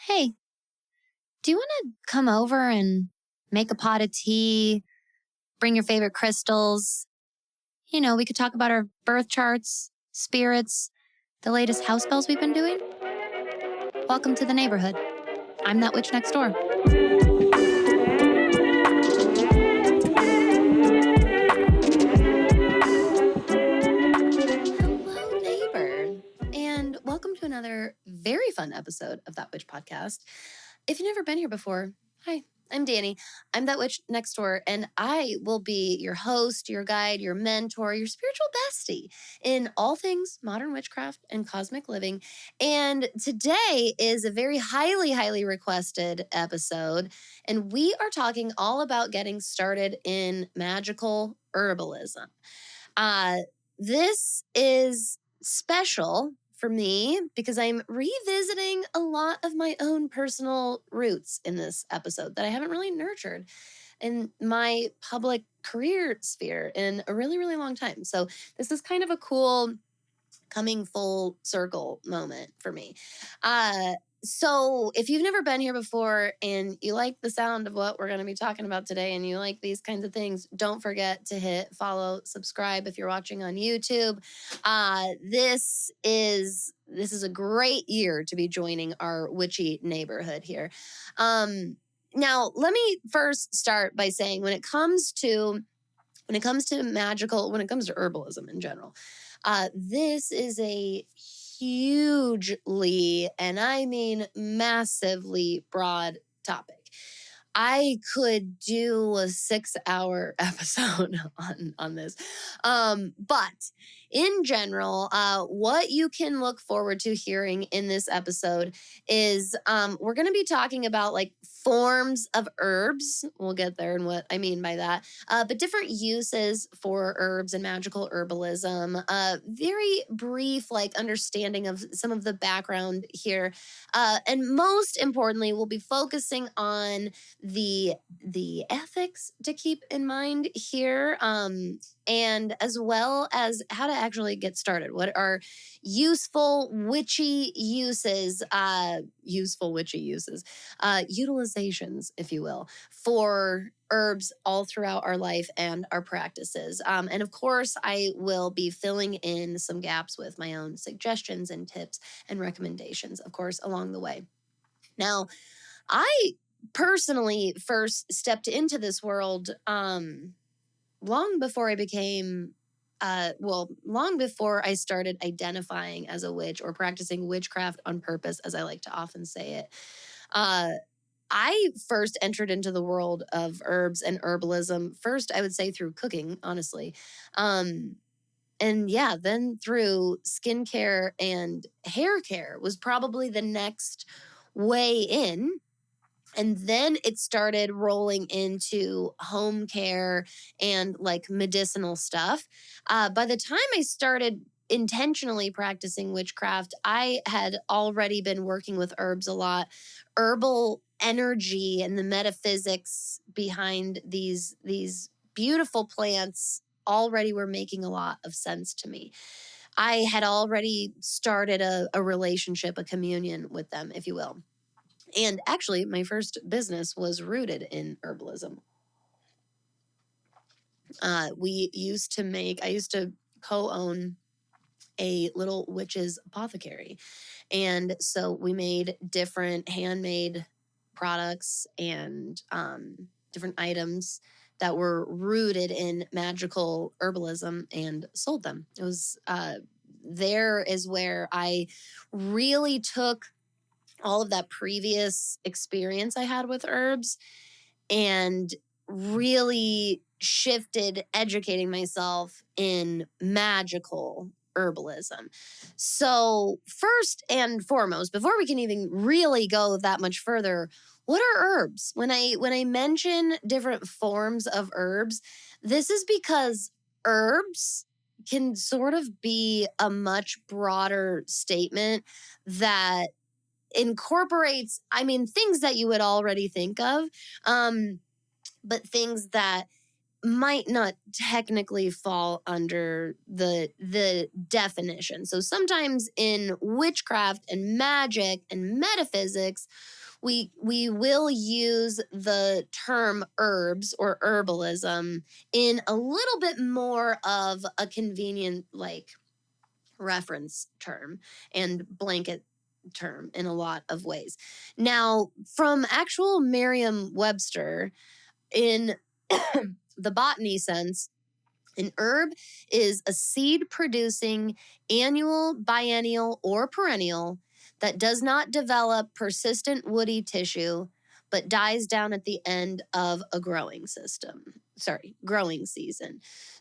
Hey, do you want to come over and make a pot of tea, bring your favorite crystals? We could talk about our birth charts, spirits, the latest house spells we've been doing. Welcome to the neighborhood. I'm that witch next door. Hello, neighbor, and welcome to another very fun episode of That Witch Podcast. If you've never been here before, hi, I'm Danny. I'm that witch next door, and I will be your host, your guide, your mentor, your spiritual bestie in all things modern witchcraft and cosmic living. And today is a very highly, highly requested episode, and we are talking all about getting started in magical herbalism. This is special for me because I'm revisiting a lot of my own personal roots in this episode that I haven't really nurtured in my public career sphere in a really, really long time. So this is kind of a cool coming full circle moment for me. So if you've never been here before and you like the sound of what we're going to be talking about today and you like these kinds of things, don't forget to hit follow, subscribe if you're watching on YouTube. This is a great year to be joining our witchy neighborhood here. Now, let me first start by saying when it comes to magical, when it comes to herbalism in general, this is a hugely, and I mean massively broad topic. I could do a 6-hour episode on this. But in general, what you can look forward to hearing in this episode is we're going to be talking about like forms of herbs. We'll get there and what I mean by that. But different uses for herbs and magical herbalism. Very brief like understanding of some of the background here. And most importantly, we'll be focusing on the ethics to keep in mind here, and as well as how to actually get started. What are useful witchy uses, utilizations, if you will, for herbs all throughout our life and our practices. And of course, I will be filling in some gaps with my own suggestions and tips and recommendations, of course, along the way. Now, I personally first stepped into this world long before I became long before I started identifying as a witch or practicing witchcraft on purpose, as I like to often say it. I first entered into the world of herbs and herbalism first, I would say, through cooking, honestly. And yeah, then through skincare and hair care was probably the next way in. And then it started rolling into home care and like medicinal stuff. By the time I started intentionally practicing witchcraft, I had already been working with herbs a lot. Herbal energy and the metaphysics behind these beautiful plants already were making a lot of sense to me. I had already started a relationship, a communion with them, if you will. And actually, my first business was rooted in herbalism. I used to co-own a little witch's apothecary. And so we made different handmade products and different items that were rooted in magical herbalism and sold them. It was there is where I really took all of that previous experience I had with herbs and really shifted educating myself in magical herbalism. So, first and foremost, before we can even really go that much further, what are herbs? When I mention different forms of herbs, this is because herbs can sort of be a much broader statement that incorporates, I mean, things that you would already think of, but things that might not technically fall under the definition. So sometimes in witchcraft and magic and metaphysics, we will use the term herbs or herbalism in a little bit more of a convenient like reference term and blanket term in a lot of ways. Now, from actual Merriam-Webster, in the botany sense, an herb is a seed producing annual, biennial, or perennial that does not develop persistent woody tissue but dies down at the end of a growing season.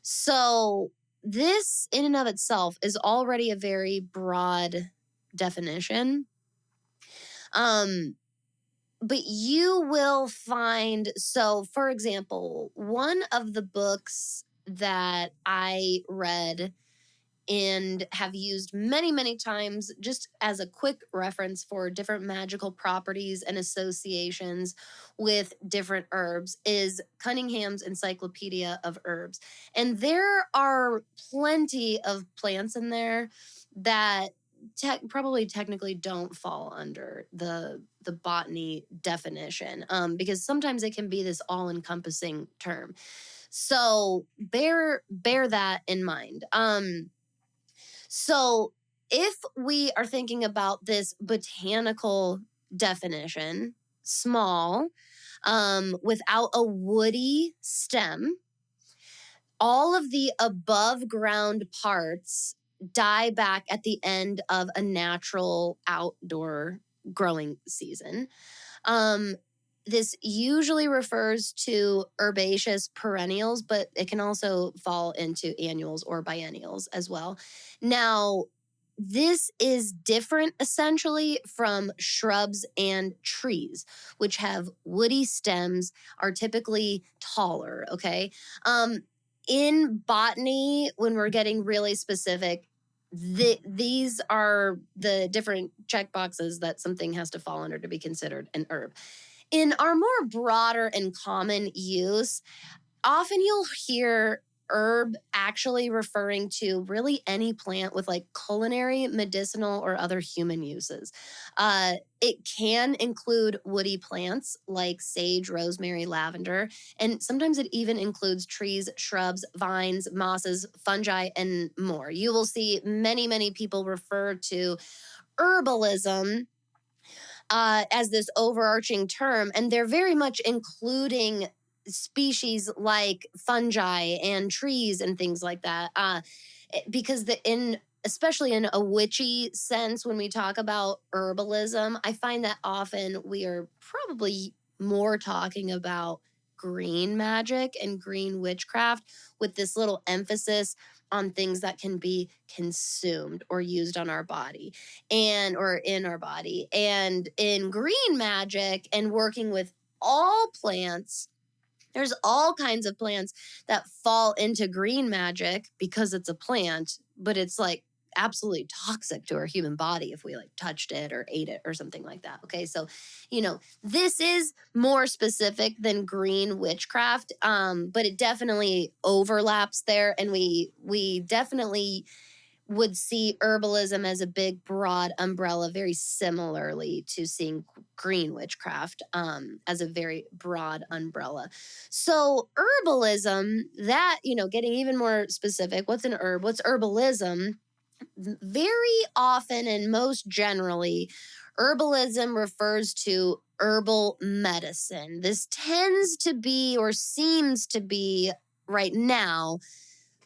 So this in and of itself is already a very broad definition. But you will find, so for example, one of the books that I read and have used many, many times just as a quick reference for different magical properties and associations with different herbs is Cunningham's Encyclopedia of Herbs. And there are plenty of plants in there that probably technically don't fall under the botany definition, because sometimes it can be this all-encompassing term. So bear that in mind. So if we are thinking about this botanical definition, small, without a woody stem, all of the above ground parts die back at the end of a natural outdoor growing season. This usually refers to herbaceous perennials, but it can also fall into annuals or biennials as well. Now, this is different essentially from shrubs and trees, which have woody stems, are typically taller, okay? In botany, when we're getting really specific, these are the different check boxes that something has to fall under to be considered an herb. In our more broader and common use, often you'll hear herb actually referring to really any plant with like culinary, medicinal, or other human uses. It can include woody plants like sage, rosemary, lavender, and sometimes it even includes trees, shrubs, vines, mosses, fungi, and more. You will see many, many people refer to herbalism as this overarching term, and they're very much including species like fungi and trees and things like that, because especially in a witchy sense, when we talk about herbalism, I find that often we are probably more talking about green magic and green witchcraft with this little emphasis on things that can be consumed or used on our body or in our body. And in green magic and working with all plants, there's all kinds of plants that fall into green magic because it's a plant, but it's like absolutely toxic to our human body if we like touched it or ate it or something like that. Okay, so this is more specific than green witchcraft, but it definitely overlaps there, and we definitely would see herbalism as a big, broad umbrella, very similarly to seeing green witchcraft as a very broad umbrella. So herbalism, that, getting even more specific, what's an herb? What's herbalism? Very often and most generally, herbalism refers to herbal medicine. This tends to be, or seems to be right now,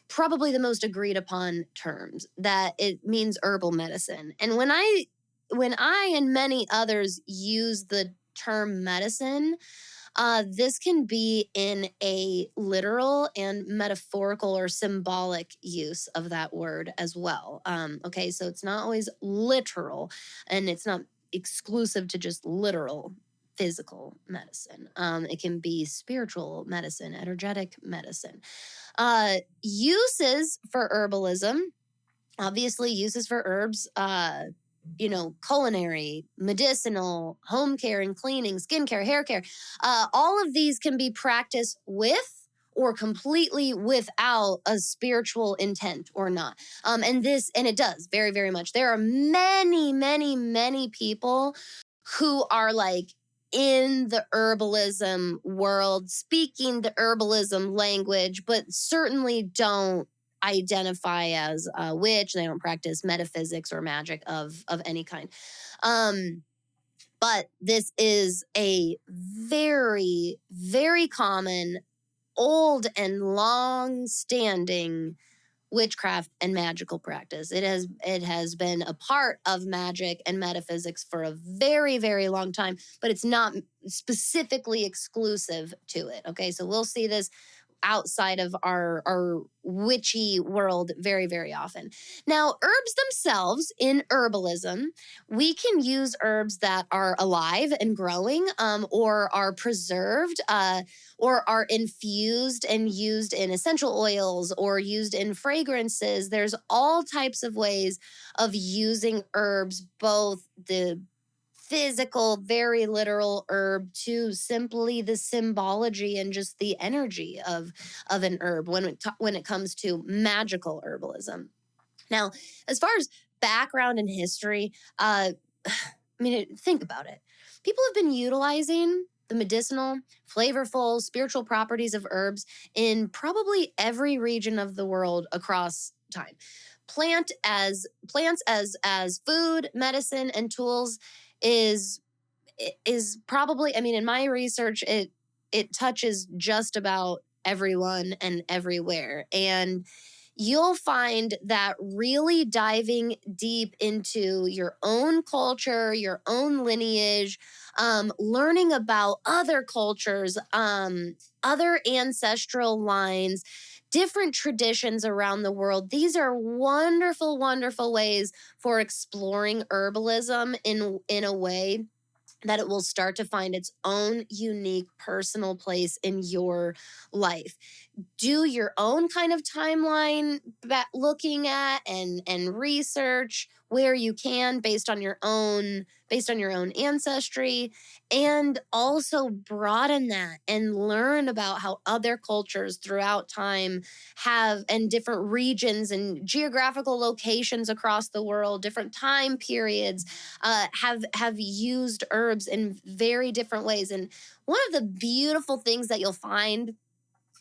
probably the most agreed upon terms, that it means herbal medicine. And when I and many others use the term medicine, this can be in a literal and metaphorical or symbolic use of that word as well. Okay, so it's not always literal, and it's not exclusive to just literal physical medicine. It can be spiritual medicine, energetic medicine. Uses for herbalism, obviously uses for herbs, culinary, medicinal, home care and cleaning, skin care, hair care. All of these can be practiced with or completely without a spiritual intent or not. And it does very, very much. There are many, many, many people who are like in the herbalism world, speaking the herbalism language, but certainly don't identify as a witch. They don't practice metaphysics or magic of any kind. Um, but this is a very, very common, old, and long standing witchcraft and magical practice. It has been a part of magic and metaphysics for a very, very long time, but it's not specifically exclusive to it. Okay, so we'll see this outside of our witchy world very, very often. Now, herbs themselves in herbalism, we can use herbs that are alive and growing, or are preserved, or are infused and used in essential oils or used in fragrances. There's all types of ways of using herbs, both the physical, very literal herb to simply the symbology and just the energy of an herb when it comes to magical herbalism. Now, as far as background and history, I mean, think about it. People have been utilizing the medicinal, flavorful, spiritual properties of herbs in probably every region of the world across time. Plants as food, medicine, and tools is is probably, I mean, in my research, it touches just about everyone and everywhere. And you'll find that really diving deep into your own culture, your own lineage, learning about other cultures, other ancestral lines, different traditions around the world. These are wonderful, wonderful ways for exploring herbalism in a way that it will start to find its own unique personal place in your life. Do your own kind of timeline looking at and research where you can based on your own ancestry, and also broaden that and learn about how other cultures throughout time have, and different regions and geographical locations across the world, different time periods, have used herbs in very different ways. And one of the beautiful things that you'll find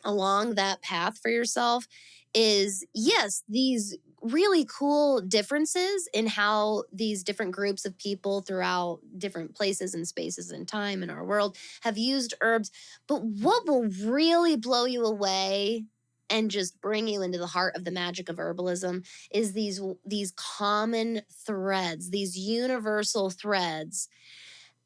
along that path for yourself is, yes, these really cool differences in how these different groups of people throughout different places and spaces and time in our world have used herbs. But what will really blow you away and just bring you into the heart of the magic of herbalism is these common threads, these universal threads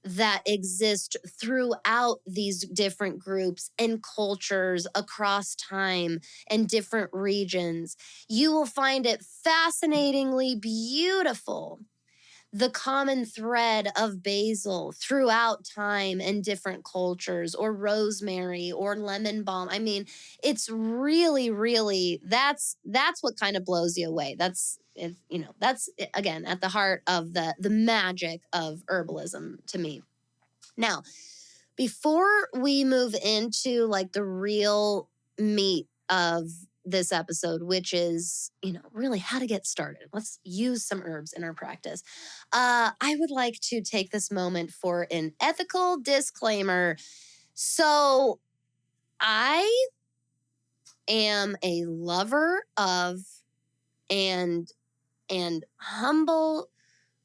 that exist throughout these different groups and cultures across time and different regions. You will find it fascinatingly beautiful, the common thread of basil throughout time and different cultures, or rosemary or lemon balm. I mean, it's really, really, that's what kind of blows you away. That's again at the heart of the magic of herbalism to me. Now, before we move into like the real meat of this episode, which is, really how to get started, let's use some herbs in our practice. I would like to take this moment for an ethical disclaimer. So, I am a lover of and humble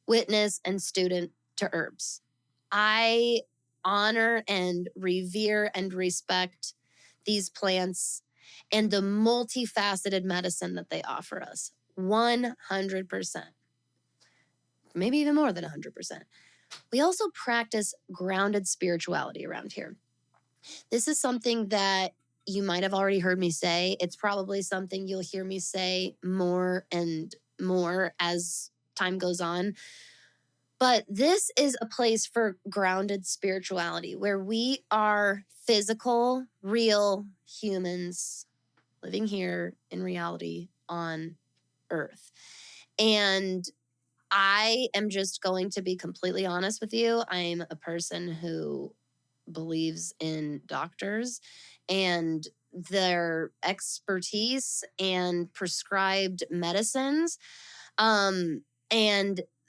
witness and student to herbs. I honor and revere and respect these plants and the multifaceted medicine that they offer us. 100%. Maybe even more than 100%. We also practice grounded spirituality around here. This is something that you might have already heard me say. It's probably something you'll hear me say more and more as time goes on. But this is a place for grounded spirituality where we are physical, real humans living here in reality on earth. And I am just going to be completely honest with you. I'm a person who believes in doctors and their expertise and prescribed medicines, and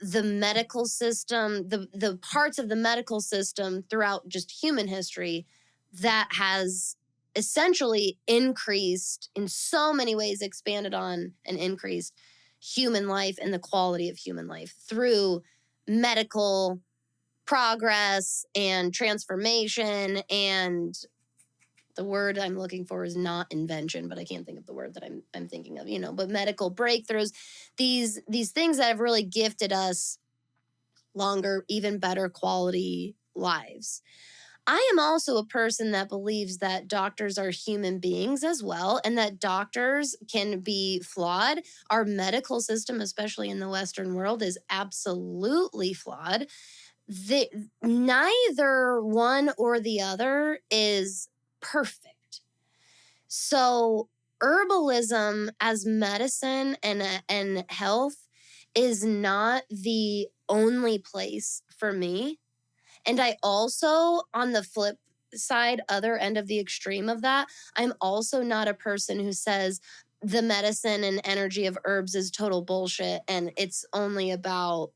the medical system, the parts of the medical system throughout just human history that has essentially increased in so many ways, expanded on and increased human life and the quality of human life through medical progress and transformation. And the word I'm looking for is not invention, but I can't think of the word that I'm thinking of, but medical breakthroughs, these things that have really gifted us longer, even better quality lives. I am also a person that believes that doctors are human beings as well, and that doctors can be flawed. Our medical system, especially in the Western world, is absolutely flawed. Neither one or the other is perfect. So herbalism as medicine and health is not the only place for me. And I also, on the flip side, other end of the extreme of that, I'm also not a person who says the medicine and energy of herbs is total bullshit and it's only about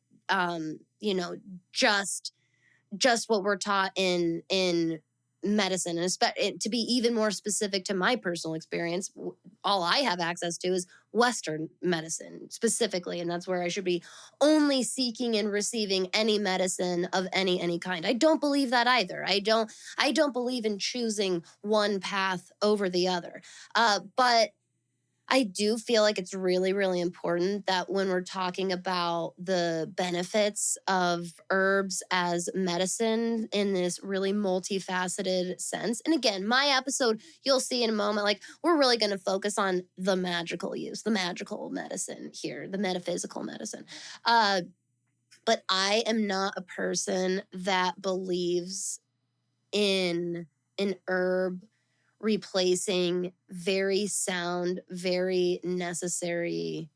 just what we're taught in medicine. And to be even more specific to my personal experience, all I have access to is Western medicine specifically, and that's where I should be only seeking and receiving any medicine of any kind. I don't believe that either. I don't believe in choosing one path over the other. But I do feel like it's really, really important that when we're talking about the benefits of herbs as medicine in this really multifaceted sense. And again, my episode, you'll see in a moment, like we're really going to focus on the magical use, the magical medicine here, the metaphysical medicine. But I am not a person that believes in an herb replacing very sound, very necessary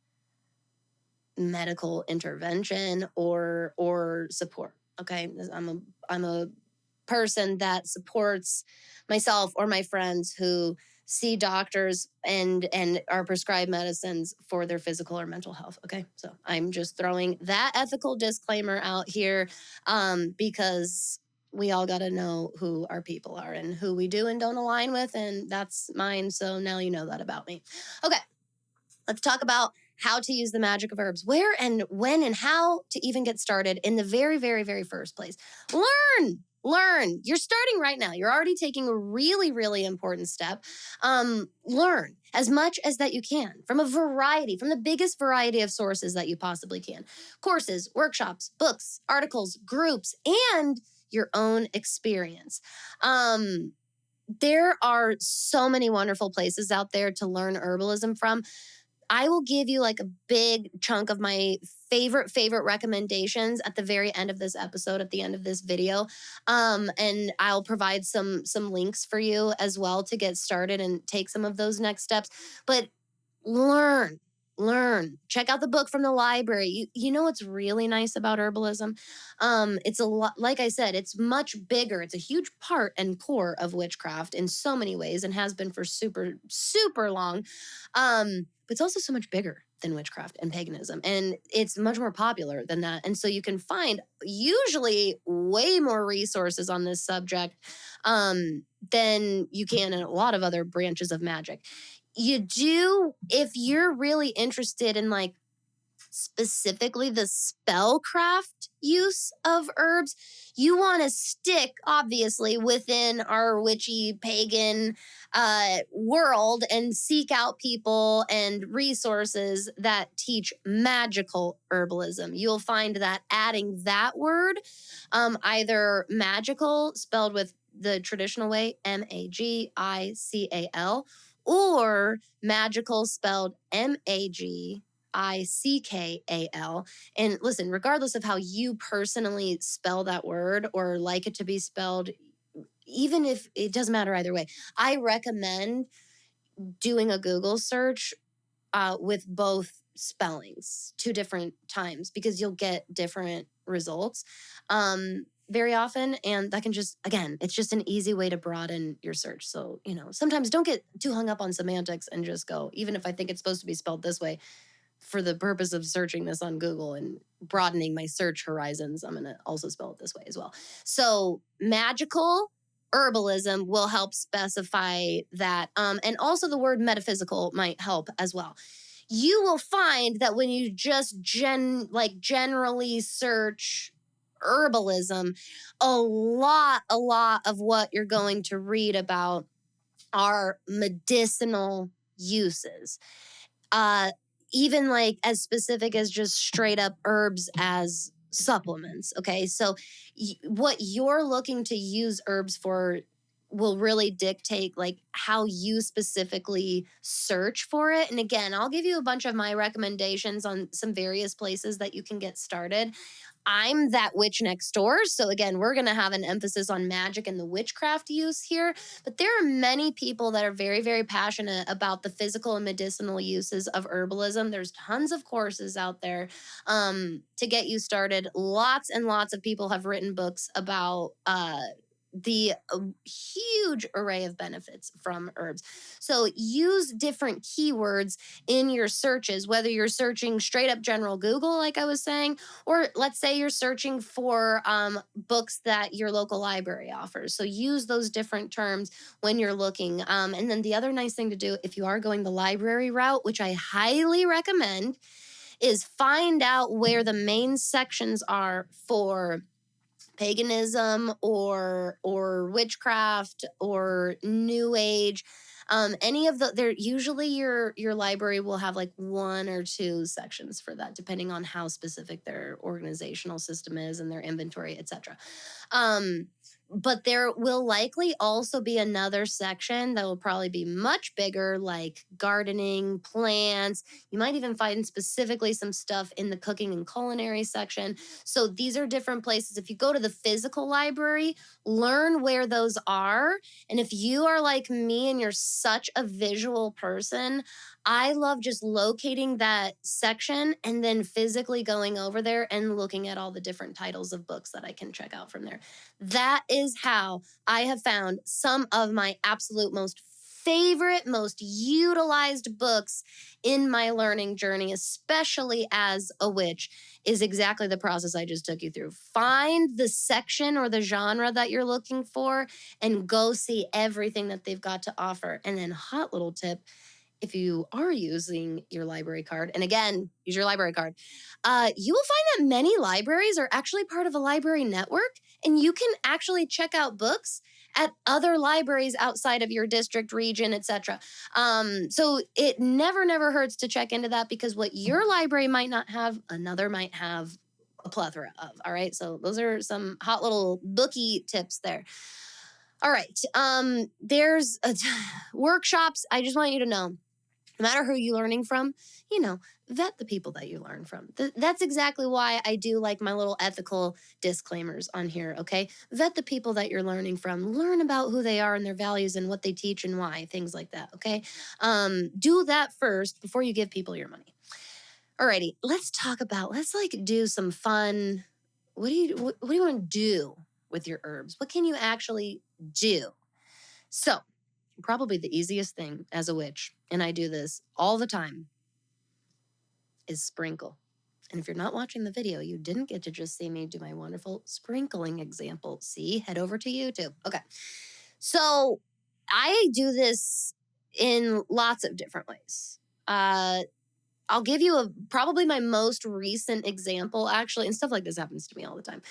medical intervention or support. Okay, I'm a person that supports myself or my friends who see doctors and are prescribed medicines for their physical or mental health. Okay, so I'm just throwing that ethical disclaimer out here, because we all got to know who our people are and who we do and don't align with, and that's mine. So now you know that about me. Okay, let's talk about how to use the magic of herbs, where and when and how to even get started in the very, very, very first place. Learn. You're starting right now. You're already taking a really, really important step. Learn as much as that you can from the biggest variety of sources that you possibly can. Courses, workshops, books, articles, groups, and your own experience. There are so many wonderful places out there to learn herbalism from. I will give you like a big chunk of my favorite recommendations at the very end of this episode, at the end of this video. And I'll provide some links for you as well to get started and take some of those next steps. But learn. Check out the book from the library. You know what's really nice about herbalism? It's a lot, like I said, it's much bigger. It's a huge part and core of witchcraft in so many ways and has been for super, super long. But it's also so much bigger than witchcraft and paganism. And it's much more popular than that. And so you can find usually way more resources on this subject than you can in a lot of other branches of magic. You do, if you're really interested in like specifically the spellcraft use of herbs, you want to stick obviously within our witchy pagan world and seek out people and resources that teach magical herbalism. You'll find that adding that word, either magical spelled with the traditional way, Magical, or magical spelled Magickal. And listen, regardless of how you personally spell that word or like it to be spelled, even if it doesn't matter either way, I recommend doing a Google search with both spellings 2 different times because you'll get different results. very often. And that can just, again, it's just an easy way to broaden your search. So, sometimes don't get too hung up on semantics and just go, even if I think it's supposed to be spelled this way, for the purpose of searching this on Google and broadening my search horizons, I'm going to also spell it this way as well. So, Magickal herbalism will help specify that. And also, the word metaphysical might help as well. You will find that when you just generally search herbalism, a lot of what you're going to read about are medicinal uses. Uh, Even like as specific as just straight up herbs as supplements. Okay. So, what you're looking to use herbs for will really dictate like how you specifically search for it. And again, I'll give you a bunch of my recommendations on some various places that you can get started. I'm that witch next door. So again, we're going to have an emphasis on magic and the witchcraft use here. But there are many people that are very, very passionate about the physical and medicinal uses of herbalism. There's tons of courses out there to get you started. Lots and lots of people have written books about the huge array of benefits from herbs. So use different keywords in your searches, whether you're searching straight up general Google, like I was saying, or let's say you're searching for books that your local library offers. So use those different terms when you're looking. And then the other nice thing to do, if you are going the library route, which I highly recommend, is find out where the main sections are for paganism or witchcraft or new age. Any of the there usually your library will have like one or two sections for that, depending on how specific their organizational system is and their inventory, etc. But there will likely also be another section that will probably be much bigger, like gardening, plants. You might even find specifically some stuff in the cooking and culinary section. So these are different places. If you go to the physical library, learn where those are. And if you are like me and you're such a visual person, I love just locating that section and then physically going over there and looking at all the different titles of books that I can check out from there. That is how I have found some of my absolute most favorite, most utilized books in my learning journey, especially as a witch, is exactly the process I just took you through. Find the section or the genre that you're looking for and go see everything that they've got to offer. And then, hot little tip, if you are using your library card, and again, use your library card, you will find that many libraries are actually part of a library network, and you can actually check out books at other libraries outside of your district, region, etc. So it never hurts to check into that, because what your library might not have, another might have a plethora of. All right, so those are some hot little bookie tips there. All right, there's workshops. I just want you to know, no matter who you're learning from, vet the people that you learn from. That's exactly why I do like my little ethical disclaimers on here, okay? Vet the people that you're learning from. Learn about who they are and their values and what they teach and why, things like that, okay? Do that first before you give people your money. Alrighty, let's do some fun. What do you want to do with your herbs? What can you actually do? So, probably the easiest thing as a witch, and I do this all the time, is sprinkle. And if you're not watching the video, you didn't get to just see me do my wonderful sprinkling example. See, head over to YouTube. Okay. So I do this in lots of different ways. I'll give you probably my most recent example, actually, and stuff like this happens to me all the time.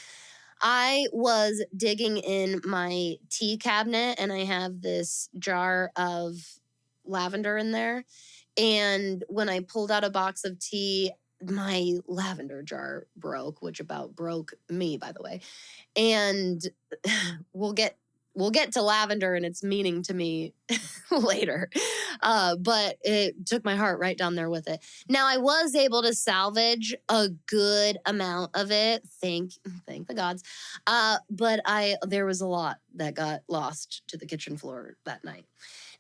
I was digging in my tea cabinet and I have this jar of lavender in there. And when I pulled out a box of tea, my lavender jar broke, which about broke me, by the way. And we'll get we'll get to lavender and its meaning to me later. But it took my heart right down there with it. Now I was able to salvage a good amount of it. Thank the gods. But there was a lot that got lost to the kitchen floor that night.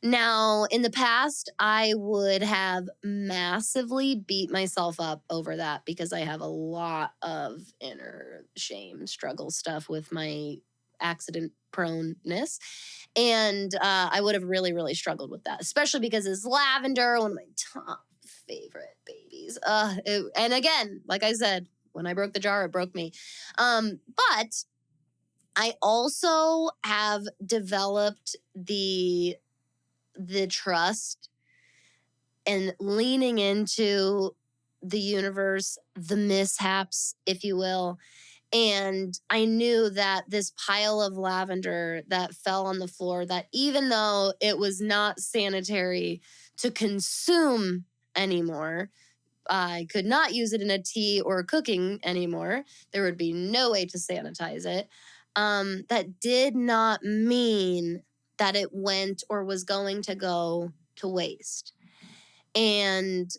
Now, in the past, I would have massively beat myself up over that because I have a lot of inner shame, struggle stuff with my accident proneness. And I would have really, really struggled with that, especially because it's lavender, one of my top favorite babies. And again, like I said, when I broke the jar, it broke me. But I also have developed the trust and leaning into the universe, the mishaps, if you will. And I knew that this pile of lavender that fell on the floor, that even though it was not sanitary to consume anymore, I could not use it in a tea or cooking anymore. There would be no way to sanitize it. That did not mean that it went or was going to go to waste. And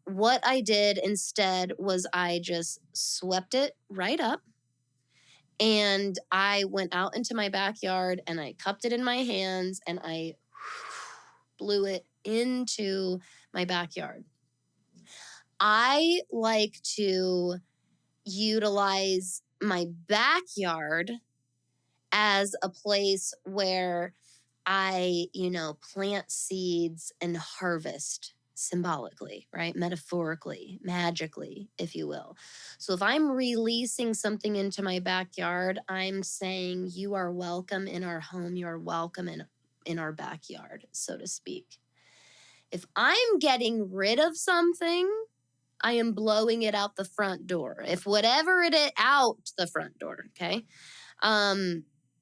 what I did instead was I just swept it right up and I went out into my backyard and I cupped it in my hands and I blew it into my backyard. I like to utilize my backyard as a place where I, plant seeds and harvest symbolically, right? Metaphorically, magically, if you will. So if I'm releasing something into my backyard, I'm saying, you are welcome in our home. You are welcome in our backyard, so to speak. If I'm getting rid of something, I am blowing it out the front door. If whatever it is out the front door, okay?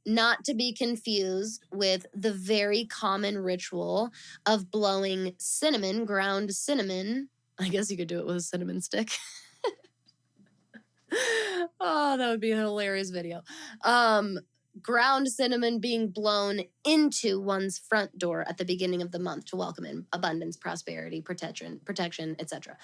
Not to be confused with the very common ritual of blowing cinnamon, ground cinnamon. I guess you could do it with a cinnamon stick. Oh, that would be a hilarious video. Ground cinnamon being blown into one's front door at the beginning of the month to welcome in abundance, prosperity, protection, etc.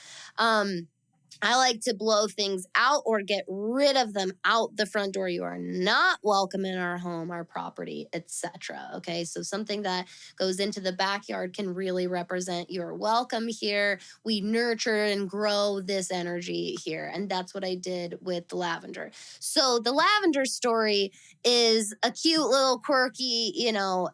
I like to blow things out or get rid of them out the front door. You are not welcome in our home, our property, etc. Okay, so something that goes into the backyard can really represent you're welcome here. We nurture and grow this energy here. And that's what I did with the lavender. So the lavender story is a cute little quirky,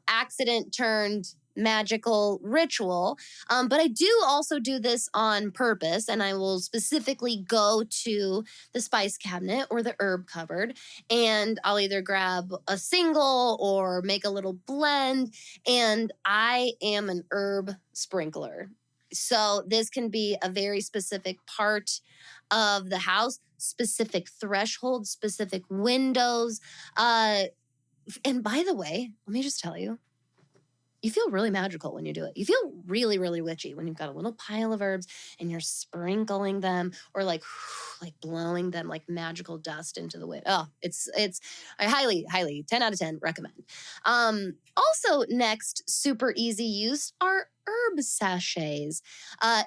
accident turned magical ritual. But I do also do this on purpose, and I will specifically go to the spice cabinet or the herb cupboard, and I'll either grab a single or make a little blend, and I am an herb sprinkler. So this can be a very specific part of the house, specific thresholds, specific windows. And by the way, let me just tell you, you feel really magical when you do it. You feel really, really witchy when you've got a little pile of herbs and you're sprinkling them or like blowing them like magical dust into the wind. Oh, I highly 10 out of 10 recommend. Also next, super easy use are herb sachets.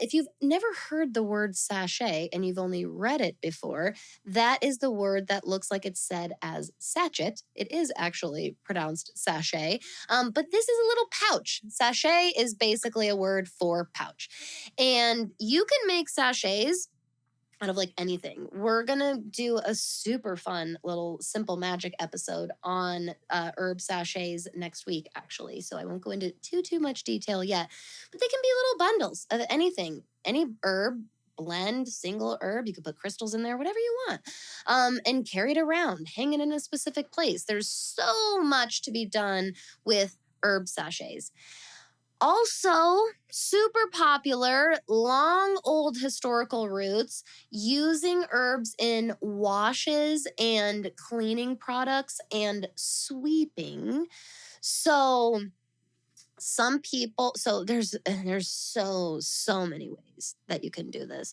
If you've never heard the word sachet and you've only read it before, that is the word that looks like it's said as sachet. It is actually pronounced sachet. But this is a little pouch. Sachet is basically a word for pouch. And you can make sachets out of like anything. We're gonna do a super fun little simple magic episode on herb sachets next week, actually. So I won't go into too much detail yet, but they can be little bundles of anything, any herb, blend, single herb. You can put crystals in there, whatever you want, and carry it around, hang it in a specific place. There's so much to be done with herb sachets. Also, super popular, long old historical roots, using herbs in washes and cleaning products and sweeping. So some people, there's so many ways that you can do this.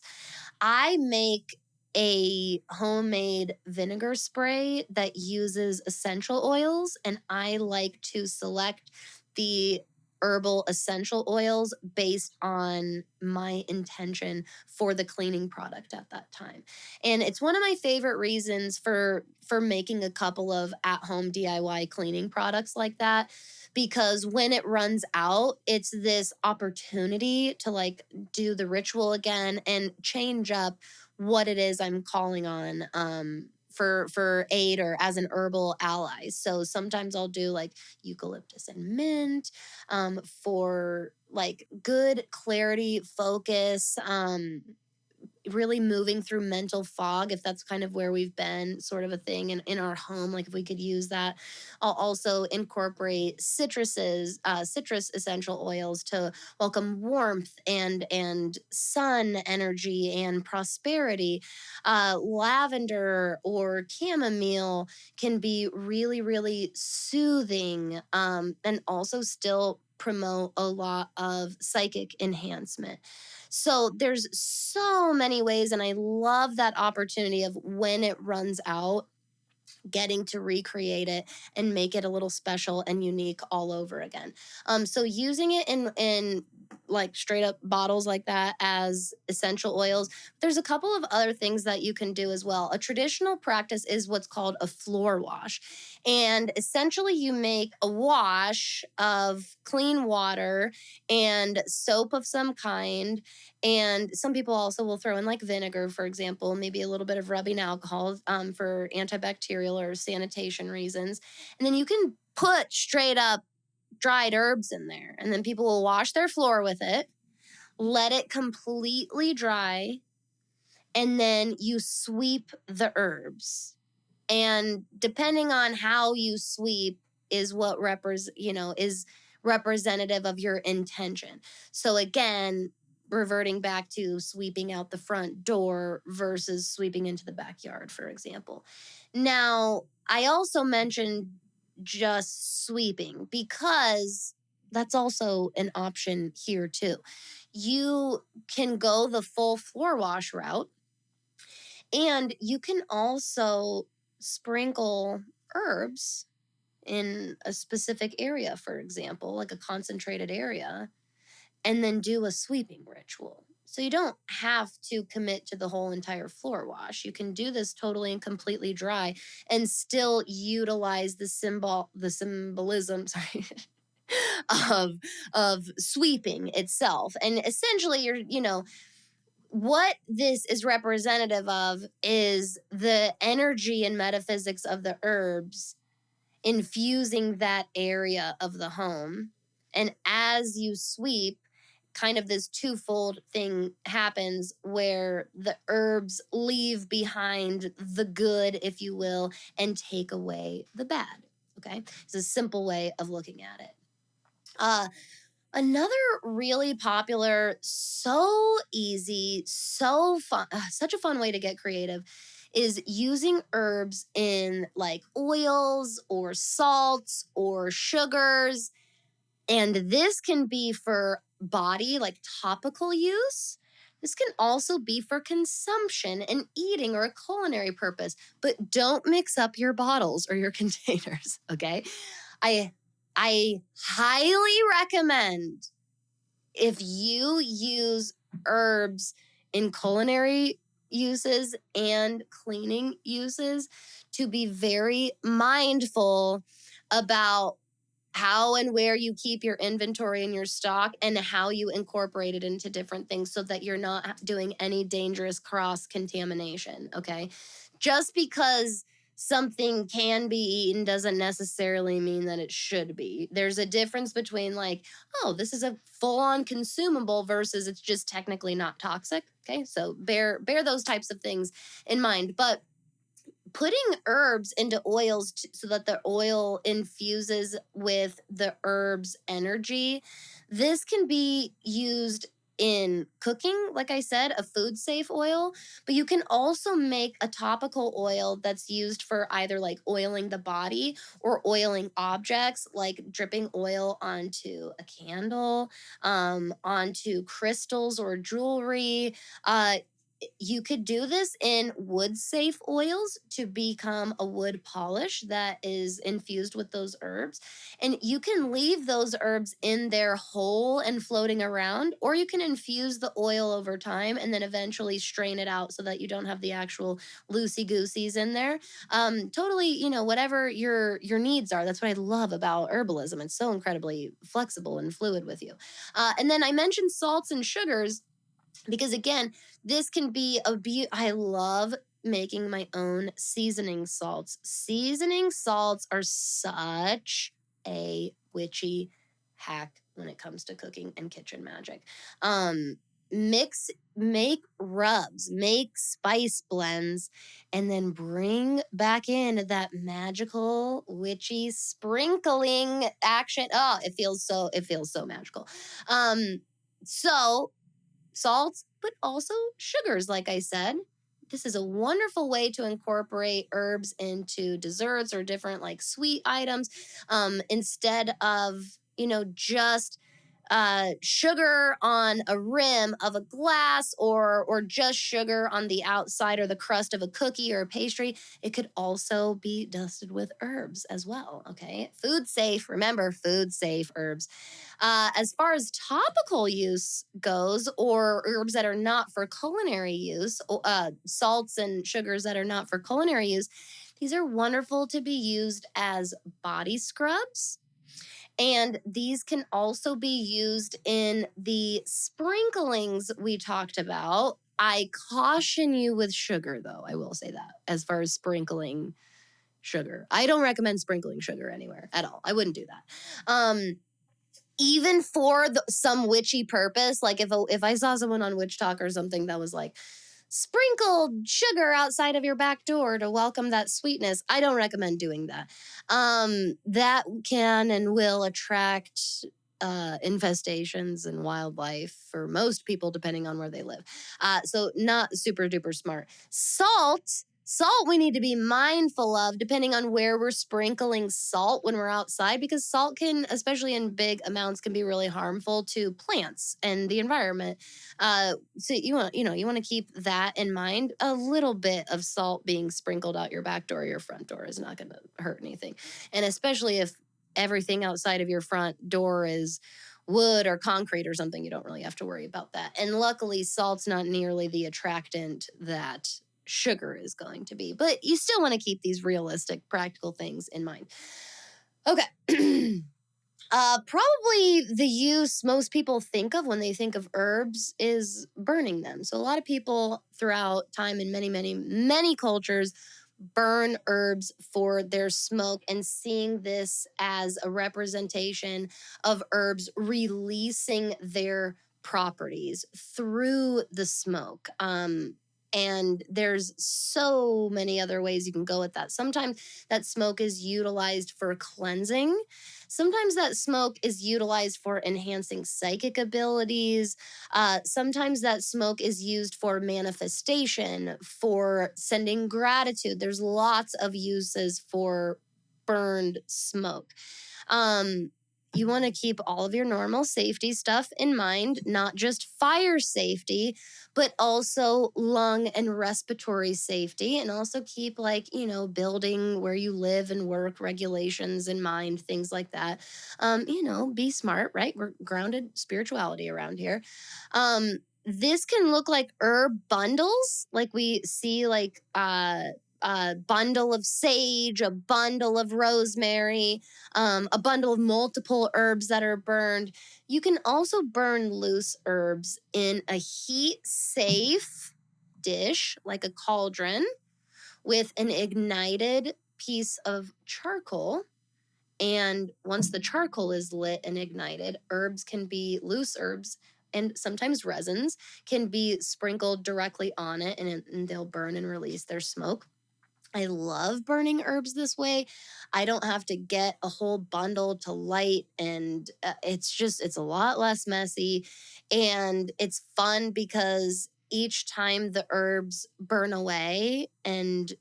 I make a homemade vinegar spray that uses essential oils, and I like to select the herbal essential oils based on my intention for the cleaning product at that time. And it's one of my favorite reasons for making a couple of at-home DIY cleaning products like that, because when it runs out, it's this opportunity to like do the ritual again and change up what it is I'm calling on for aid or as an herbal ally. So sometimes I'll do like eucalyptus and mint for like good clarity, focus, really moving through mental fog, if that's kind of where we've been, sort of a thing in our home, like if we could use that. I'll also incorporate citrus essential oils to welcome warmth and sun energy and prosperity. Lavender or chamomile can be really, really soothing, and also still promote a lot of psychic enhancement. So there's so many ways, and I love that opportunity of when it runs out, getting to recreate it and make it a little special and unique all over again. So using it in like straight up bottles like that as essential oils. There's a couple of other things that you can do as well. A traditional practice is what's called a floor wash. And essentially you make a wash of clean water and soap of some kind, and some people also will throw in like vinegar, for example, maybe a little bit of rubbing alcohol for antibacterial or sanitation reasons. And then you can put straight up dried herbs in there. And then people will wash their floor with it, let it completely dry, and then you sweep the herbs. And depending on how you sweep is what is representative of your intention. So again, reverting back to sweeping out the front door versus sweeping into the backyard, for example. Now, I also mentioned just sweeping because that's also an option here too. You can go the full floor wash route, and you can also sprinkle herbs in a specific area, for example, like a concentrated area, and then do a sweeping ritual. So you don't have to commit to the whole entire floor wash. You can do this totally and completely dry and still utilize the symbolism, sorry, of sweeping itself. And essentially what this is representative of is the energy and metaphysics of the herbs infusing that area of the home. And as you sweep, kind of this twofold thing happens where the herbs leave behind the good, if you will, and take away the bad. Okay. It's a simple way of looking at it. Another really popular, so easy, so fun, such a fun way to get creative is using herbs in like oils or salts or sugars. And this can be for body, like topical use. This can also be for consumption and eating or a culinary purpose, but don't mix up your bottles or your containers, okay? I I highly recommend, if you use herbs in culinary uses and cleaning uses, to be very mindful about how and where you keep your inventory and your stock and how you incorporate it into different things so that you're not doing any dangerous cross contamination. Okay. Just because something can be eaten doesn't necessarily mean that it should be. There's a difference between like, oh, this is a full on consumable versus it's just technically not toxic. Okay. So bear those types of things in mind. But putting herbs into oils so that the oil infuses with the herbs energy, this can be used in cooking, like I said, a food safe oil, but you can also make a topical oil that's used for either like oiling the body or oiling objects, like dripping oil onto a candle, onto crystals or jewelry. You could do this in wood safe oils to become a wood polish that is infused with those herbs. And you can leave those herbs in there whole and floating around, or you can infuse the oil over time and then eventually strain it out so that you don't have the actual loosey gooseys in there. Totally, whatever your needs are. That's what I love about herbalism. It's so incredibly flexible and fluid with you. And then I mentioned salts and sugars because again, this can be I love making my own seasoning salts. Seasoning salts are such a witchy hack when it comes to cooking and kitchen magic. Um mix Make rubs, make spice blends, and then bring back in that magical witchy sprinkling action. Oh, it feels so magical. So salts, but also sugars, like I said. This is a wonderful way to incorporate herbs into desserts or different like sweet items instead of, just sugar on a rim of a glass or just sugar on the outside or the crust of a cookie or a pastry. It could also be dusted with herbs as well. Okay. Food safe. Remember, food safe herbs. As far as topical use goes, or herbs that are not for culinary use, salts and sugars that are not for culinary use, these are wonderful to be used as body scrubs. And these can also be used in the sprinklings we talked about. I caution you with sugar, though. I will say that as far as sprinkling sugar, I don't recommend sprinkling sugar anywhere at all. I wouldn't do that. Even for some witchy purpose, like if I saw someone on Witch Talk or something that was like sprinkled sugar outside of your back door to welcome that sweetness, I don't recommend doing that. That can and will attract infestations and wildlife for most people, depending on where they live. So not super duper smart. Salt we need to be mindful of depending on where we're sprinkling salt when we're outside, because salt can, especially in big amounts, can be really harmful to plants and the environment. So you want to keep that in mind. A little bit of salt being sprinkled out your back door or your front door is not going to hurt anything. And especially if everything outside of your front door is wood or concrete or something, you don't really have to worry about that. And luckily, salt's not nearly the attractant that sugar is going to be. But you still want to keep these realistic, practical things in mind. Okay. Probably the use most people think of when they think of herbs is burning them. So a lot of people throughout time in many, many, many cultures burn herbs for their smoke, and seeing this as a representation of herbs releasing their properties through the smoke. And there's so many other ways you can go with that. Sometimes that smoke is utilized for cleansing. Sometimes that smoke is utilized for enhancing psychic abilities. Sometimes that smoke is used for manifestation, for sending gratitude. There's lots of uses for burned smoke. You want to keep all of your normal safety stuff in mind, not just fire safety, but also lung and respiratory safety, and also keep building where you live and work regulations in mind, things like that. Be smart, right? We're grounded spirituality around here. This can look like herb bundles, like we see a bundle of sage, a bundle of rosemary, a bundle of multiple herbs that are burned. You can also burn loose herbs in a heat safe dish, like a cauldron, with an ignited piece of charcoal. And once the charcoal is lit and ignited, loose herbs and sometimes resins can be sprinkled directly on it, and they'll burn and release their smoke. I love burning herbs this way. I don't have to get a whole bundle to light, and it's a lot less messy, and it's fun because each time the herbs burn away and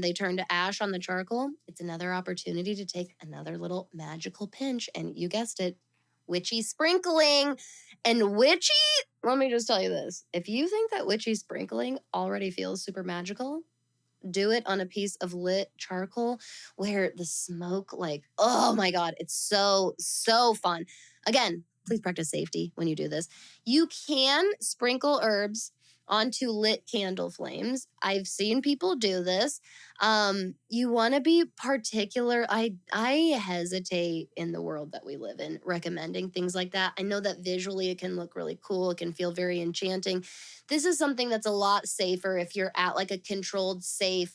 they turn to ash on the charcoal, it's another opportunity to take another little magical pinch, and you guessed it, witchy sprinkling. And witchy, let me just tell you this. If you think that witchy sprinkling already feels super magical, do it on a piece of lit charcoal where the smoke, like, oh my God, it's so, so fun. Again, please practice safety when you do this. You can sprinkle herbs onto lit candle flames. I've seen people do this. You want to be particular. I hesitate in the world that we live in recommending things like that. I know that visually it can look really cool. It can feel very enchanting. This is something that's a lot safer if you're at like a controlled, safe,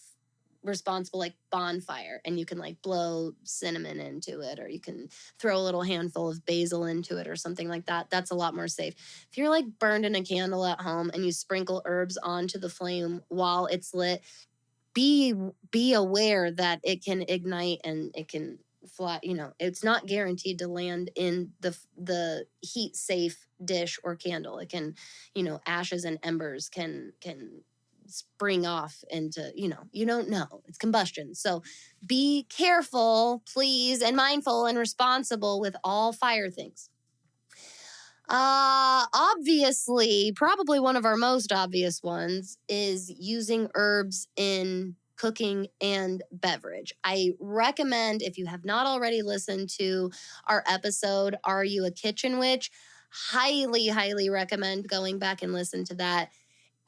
responsible like bonfire, and you can like blow cinnamon into it, or you can throw a little handful of basil into it or something like that. That's a lot more safe. If you're like burning a candle at home and you sprinkle herbs onto the flame while it's lit, be aware that it can ignite and it can fly. It's not guaranteed to land in the heat safe dish or candle. It can, ashes and embers can spring off into, you don't know. It's combustion. So be careful, please, and mindful and responsible with all fire things. Obviously, probably one of our most obvious ones is using herbs in cooking and beverage. I recommend, if you have not already listened to our episode, Are You a Kitchen Witch? Highly, highly recommend going back and listen to that.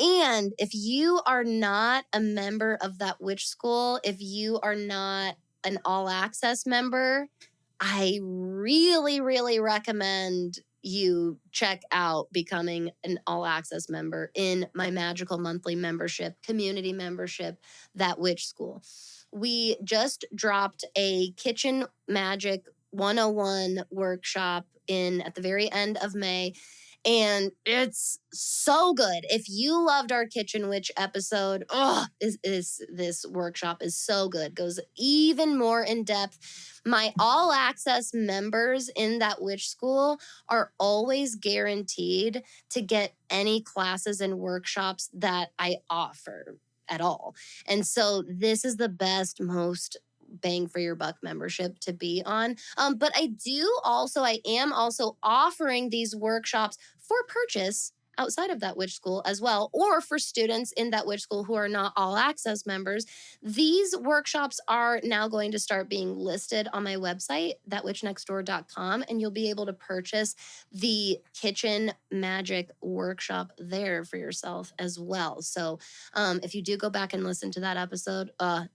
And if you are not a member of that witch school, if you are not an all access member, I really, really recommend you check out becoming an all access member in my Magickal monthly membership, community membership, that witch school. We just dropped a kitchen magic 101 workshop at the very end of May. And it's so good. If you loved our Kitchen Witch episode, this workshop is so good. Goes even more in depth. My all access members in that witch school are always guaranteed to get any classes and workshops that I offer at all. And so this is the best, most bang for your buck membership to be on. But I am also offering these workshops for purchase outside of that witch school as well, or for students in that witch school who are not all access members. These workshops are now going to start being listed on my website, thatwitchnextdoor.com, and you'll be able to purchase the kitchen magic workshop there for yourself as well. So if you do go back and listen to that episode,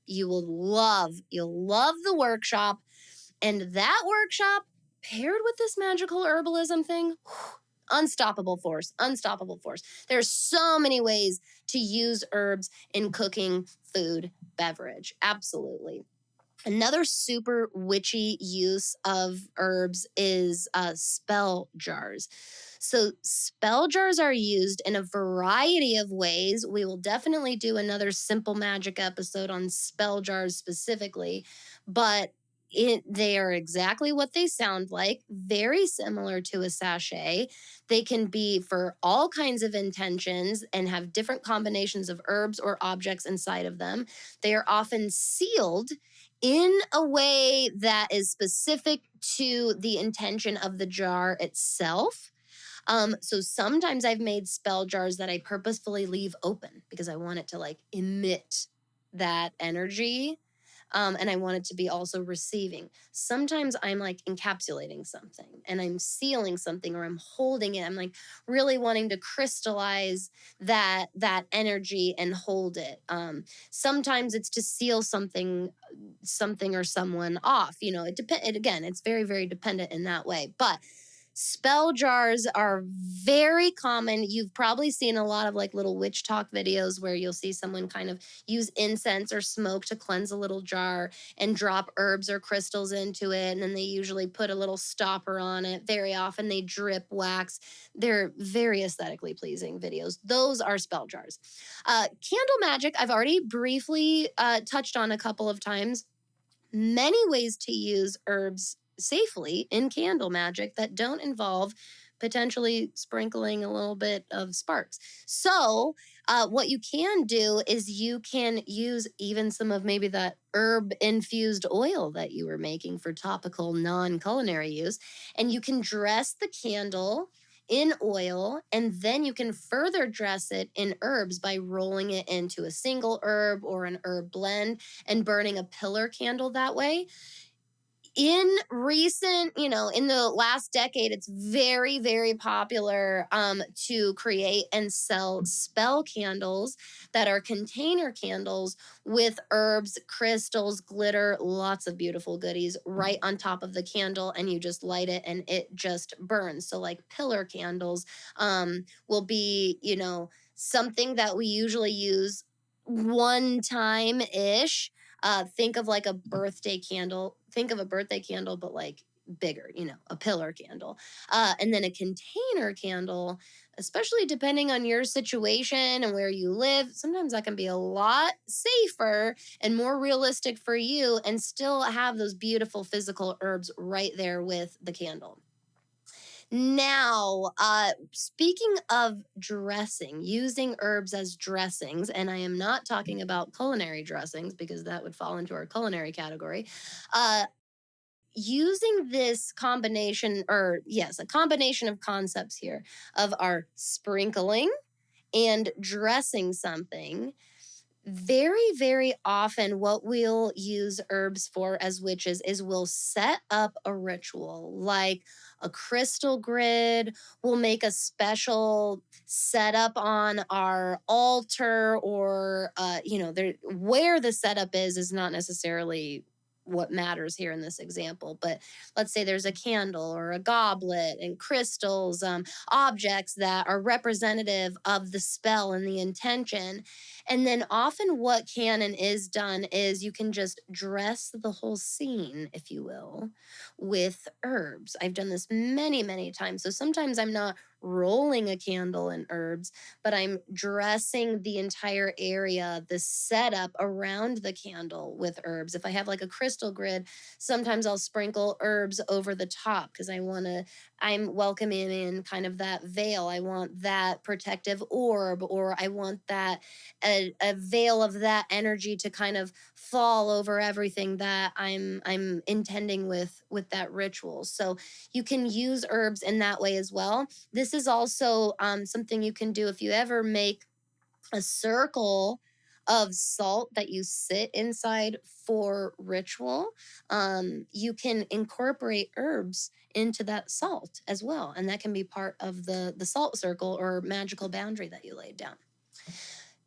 you'll love the workshop. And that workshop paired with this magical herbalism thing, unstoppable force. There's so many ways to use herbs in cooking, food, beverage. Absolutely. Another super witchy use of herbs is spell jars. So spell jars are used in a variety of ways. We will definitely do another simple magic episode on spell jars specifically, but they are exactly what they sound like, very similar to a sachet. They can be for all kinds of intentions and have different combinations of herbs or objects inside of them. They are often sealed in a way that is specific to the intention of the jar itself. So sometimes I've made spell jars that I purposefully leave open because I want it to like emit that energy. And I want it to be also receiving. Sometimes I'm like encapsulating something and I'm sealing something, or I'm holding it. I'm like really wanting to crystallize that energy and hold it. Sometimes it's to seal something or someone off. Again, it's very, very dependent in that way. But spell jars are very common. You've probably seen a lot of like little witch talk videos where you'll see someone kind of use incense or smoke to cleanse a little jar and drop herbs or crystals into it. And then they usually put a little stopper on it. Very often they drip wax. They're very aesthetically pleasing videos. Those are spell jars. Candle magic, I've already briefly touched on a couple of times. Many ways to use herbs safely in candle magic that don't involve potentially sprinkling a little bit of sparks. So what you can do is you can use even some of maybe that herb infused oil that you were making for topical non-culinary use, and you can dress the candle in oil, and then you can further dress it in herbs by rolling it into a single herb or an herb blend and burning a pillar candle that way. In recent, in the last decade, it's very, very popular to create and sell spell candles that are container candles with herbs, crystals, glitter, lots of beautiful goodies right on top of the candle, and you just light it and it just burns. So, like pillar candles will be, something that we usually use one time ish. Think of like a birthday candle. Think of a birthday candle, but like bigger, a pillar candle. And then a container candle, especially depending on your situation and where you live, sometimes that can be a lot safer and more realistic for you and still have those beautiful physical herbs right there with the candle. Now, speaking of dressing, using herbs as dressings, and I am not talking about culinary dressings because that would fall into our culinary category. Uh, Using this combination, or yes, a combination of concepts here of our sprinkling and dressing something, very, very often, what we'll use herbs for as witches is we'll set up a ritual like a crystal grid. We'll make a special setup on our altar, or, there, where the setup is not necessarily what matters here in this example. But let's say there's a candle or a goblet and crystals, objects that are representative of the spell and the intention. And then often what can and is done is you can just dress the whole scene, if you will, with herbs. I've done this many, many times. So sometimes I'm not rolling a candle in herbs, but I'm dressing the entire area, the setup around the candle with herbs. If I have like a crystal grid, sometimes I'll sprinkle herbs over the top because I'm welcoming in kind of that veil. I want that protective orb, or I want that a veil of that energy to kind of fall over everything that I'm intending with that ritual. So you can use herbs in that way as well. This is also something you can do if you ever make a circle of salt that you sit inside for ritual. You can incorporate herbs into that salt as well, and that can be part of the salt circle or magical boundary that you laid down.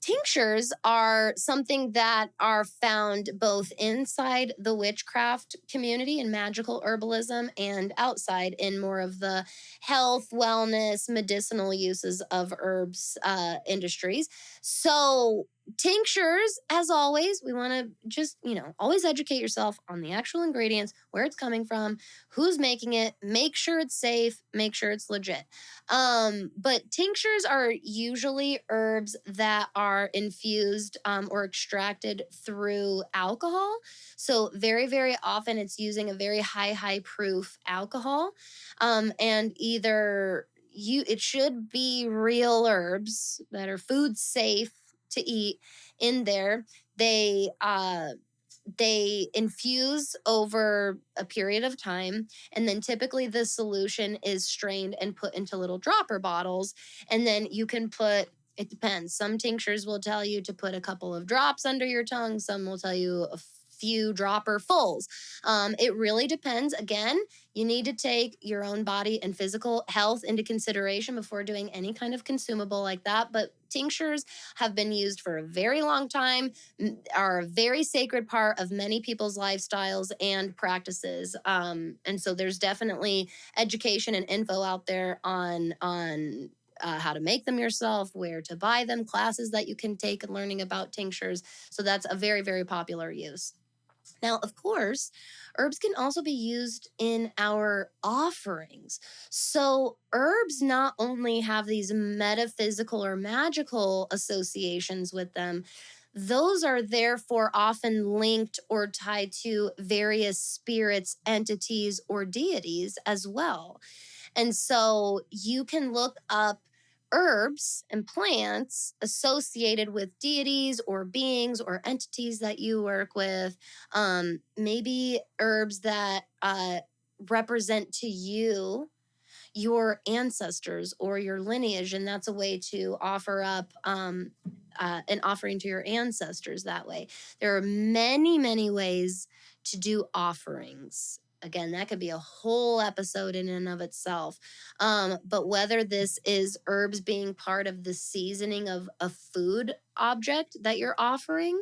Tinctures are something that are found both inside the witchcraft community and magical herbalism and outside in more of the health, wellness, medicinal uses of herbs industries. So, tinctures, as always, we want to just, always educate yourself on the actual ingredients, where it's coming from, who's making it, make sure it's safe, make sure it's legit. But tinctures are usually herbs that are infused or extracted through alcohol. So very, very often it's using a very high proof alcohol. And either it should be real herbs that are food safe to eat in there. They infuse over a period of time, and then typically the solution is strained and put into little dropper bottles. And then you can put, it depends, some tinctures will tell you to put a couple of drops under your tongue, some will tell you a few dropper fulls. It really depends. Again, you need to take your own body and physical health into consideration before doing any kind of consumable like that. But tinctures have been used for a very long time, are a very sacred part of many people's lifestyles and practices. And so there's definitely education and info out there on how to make them yourself, where to buy them, classes that you can take and learning about tinctures. So that's a very, very popular use. Now, of course, herbs can also be used in our offerings. So, herbs not only have these metaphysical or magical associations with them, those are therefore often linked or tied to various spirits, entities, or deities as well. And so you can look up herbs and plants associated with deities or beings or entities that you work with. Maybe herbs that represent to you your ancestors or your lineage, and that's a way to offer up an offering to your ancestors that way. There are many, many ways to do offerings. Again, that could be a whole episode in and of itself. But whether this is herbs being part of the seasoning of a food object that you're offering,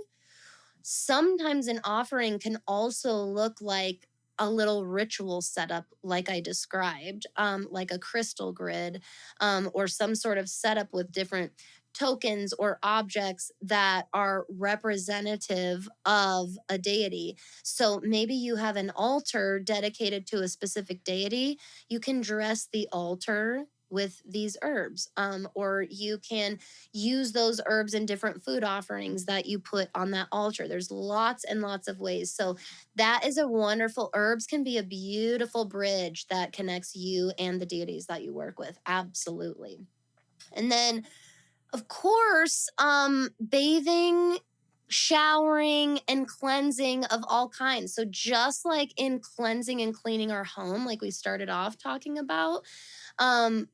sometimes an offering can also look like a little ritual setup, like I described, like a crystal grid, or some sort of setup with different tokens or objects that are representative of a deity. So maybe you have an altar dedicated to a specific deity. You can dress the altar with these herbs, or you can use those herbs in different food offerings that you put on that altar. There's lots and lots of ways. So that is a wonderful, herbs can be a beautiful bridge that connects you and the deities that you work with. Absolutely. And then of course, bathing, showering, and cleansing of all kinds. So just like in cleansing and cleaning our home, like we started off talking about, um,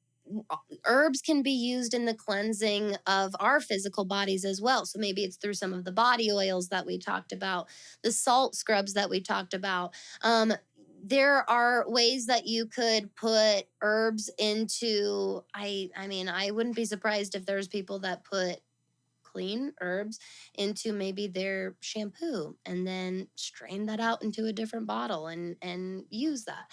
herbs can be used in the cleansing of our physical bodies as well. So maybe it's through some of the body oils that we talked about, the salt scrubs that we talked about. There are ways that you could put herbs into, I mean, I wouldn't be surprised if there's people that put clean herbs into maybe their shampoo and then strain that out into a different bottle and use that.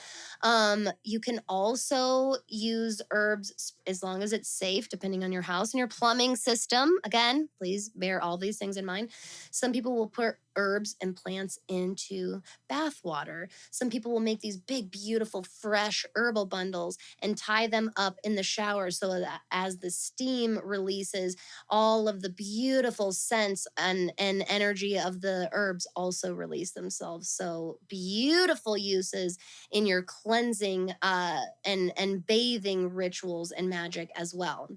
You can also use herbs as long as it's safe, depending on your house and your plumbing system. Again, please bear all these things in mind. Some people will put herbs and plants into bath water. Some people will make these big, beautiful, fresh herbal bundles and tie them up in the shower so that as the steam releases, all of the beautiful scents and energy of the herbs also release themselves. So beautiful uses in your cleansing and bathing rituals and magic as well.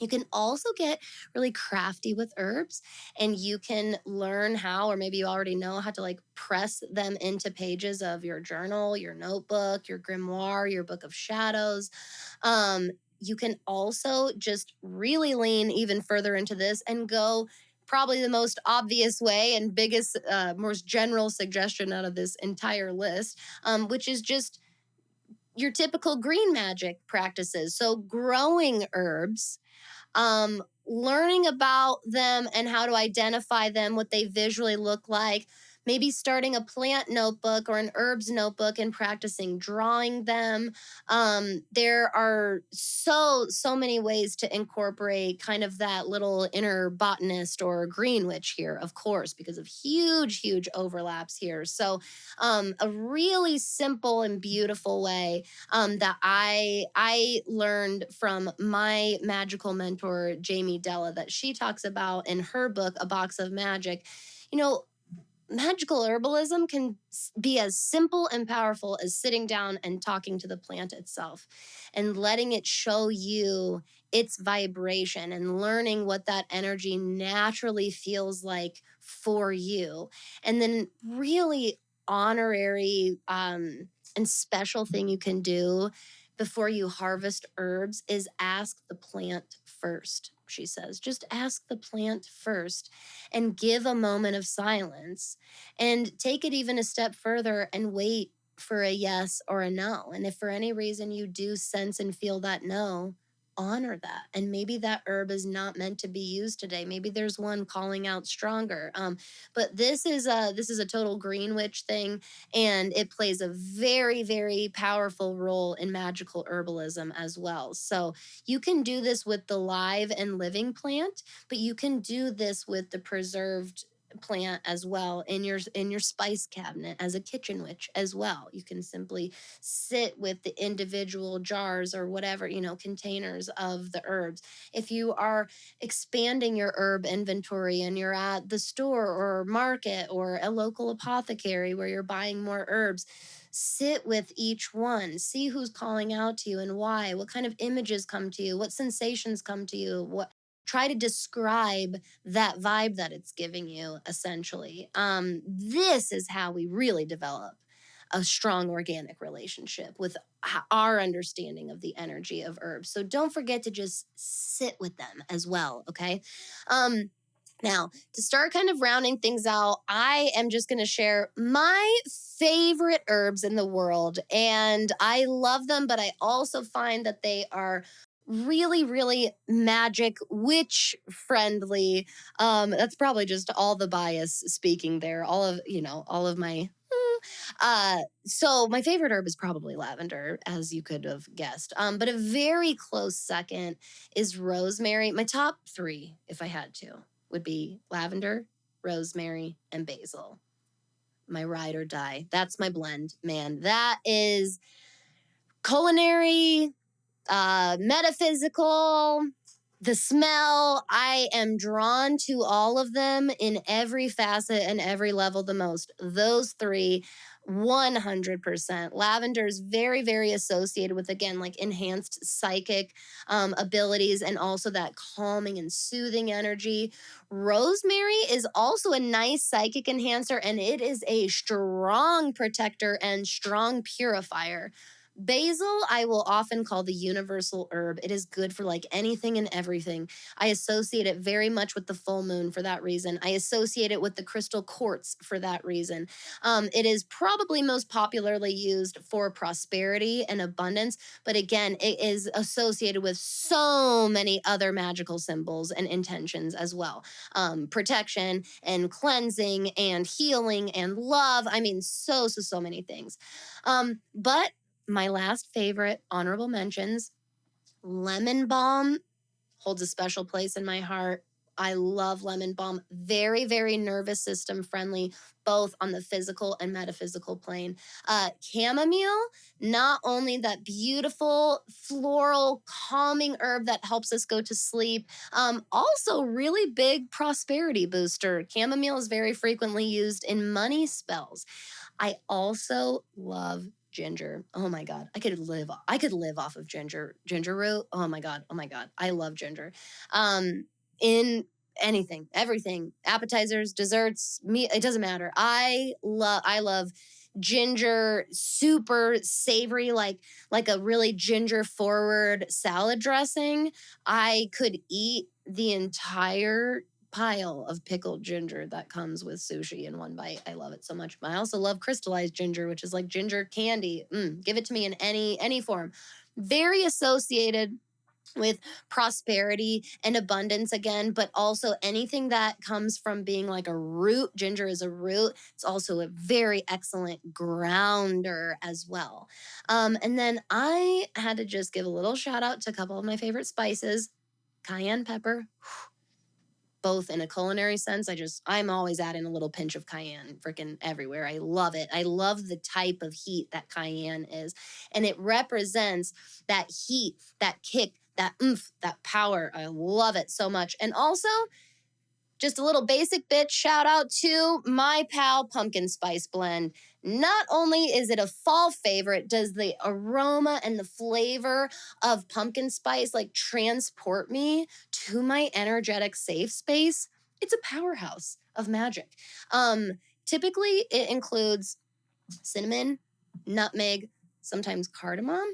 You can also get really crafty with herbs, and you can learn how, or maybe you already know how to like press them into pages of your journal, your notebook, your grimoire, your book of shadows. Um, you can also just really lean even further into this and go probably the most obvious way and biggest, most general suggestion out of this entire list, which is just your typical green magic practices. So growing herbs, learning about them and how to identify them, what they visually look like, maybe starting a plant notebook or an herbs notebook and practicing drawing them. There are so many ways to incorporate kind of that little inner botanist or green witch here, of course, because of huge overlaps here. So a really simple and beautiful way that I learned from my magical mentor Jamie Della, that she talks about in her book A Box of Magic. You know, magical herbalism can be as simple and powerful as sitting down and talking to the plant itself and letting it show you its vibration and learning what that energy naturally feels like for you. And then really honorary and special thing you can do before you harvest herbs is ask the plant first. She says, just ask the plant first and give a moment of silence and take it even a step further and wait for a yes or a no. And if for any reason you do sense and feel that no, honor that. And maybe that herb is not meant to be used today. Maybe there's one calling out stronger. But this is a total green witch thing, and it plays a very powerful role in magical herbalism as well. So you can do this with the live and living plant, but you can do this with the preserved plant as well in your spice cabinet as a kitchen witch as well. You can simply sit with the individual jars or whatever, containers of the herbs. If you are expanding your herb inventory and you're at the store or market or a local apothecary where you're buying more herbs, sit with each one, see who's calling out to you and why, what kind of images come to you, what sensations come to you, what try to describe that vibe that it's giving you essentially. This is how we really develop a strong organic relationship with our understanding of the energy of herbs. So don't forget to just sit with them as well. Okay. Um, Now, to start kind of rounding things out, I am just going to share my favorite herbs in the world. And I love them, but I also find that they are really, really magic, witch friendly. That's probably just all the bias speaking there. All of my. So my favorite herb is probably lavender, as you could have guessed. But a very close second is rosemary. My top three, if I had to, would be lavender, rosemary, and basil. My ride or die. That's my blend, man. That is culinary, metaphysical, the smell. I am drawn to all of them in every facet and every level the most. Those three, 100%. Lavender is very, very associated with, again, like enhanced psychic abilities and also that calming and soothing energy. Rosemary is also a nice psychic enhancer, and it is a strong protector and strong purifier. Basil, I will often call the universal herb. It is good for like anything and everything. I associate it very much with the full moon for that reason. I associate it with the crystal quartz for that reason. It is probably most popularly used for prosperity and abundance, but again, it is associated with so many other magical symbols and intentions as well. Protection and cleansing and healing and love. I mean, so many things. But my last favorite honorable mentions, lemon balm holds a special place in my heart. I love lemon balm. Very, very nervous system friendly, both on the physical and metaphysical plane. Chamomile, not only that beautiful floral calming herb that helps us go to sleep, also really big prosperity booster. Chamomile is very frequently used in money spells. I also love ginger. Oh my God. I could live off of ginger root. Oh my God. Oh my God. I love ginger. In anything, everything, appetizers, desserts, meat, it doesn't matter. I love ginger, super savory, like a really ginger forward salad dressing. I could eat the entire pile of pickled ginger that comes with sushi in one bite. I love it so much. I also love crystallized ginger, which is like ginger candy. Give it to me in any form. Very associated with prosperity and abundance again, but also anything that comes from being like a root. Ginger is a root. It's also a very excellent grounder as well. And then I had to just give a little shout out to a couple of my favorite spices. Cayenne pepper, both in a culinary sense. I'm always adding a little pinch of cayenne freaking everywhere. I love it. I love the type of heat that cayenne is. And it represents that heat, that kick, that oomph, that power. I love it so much. And also, just a little basic bitch shout out to my pal pumpkin spice blend. Not only is it a fall favorite, does the aroma and the flavor of pumpkin spice like transport me to my energetic safe space. It's a powerhouse of magic. Typically it includes cinnamon, nutmeg, sometimes cardamom,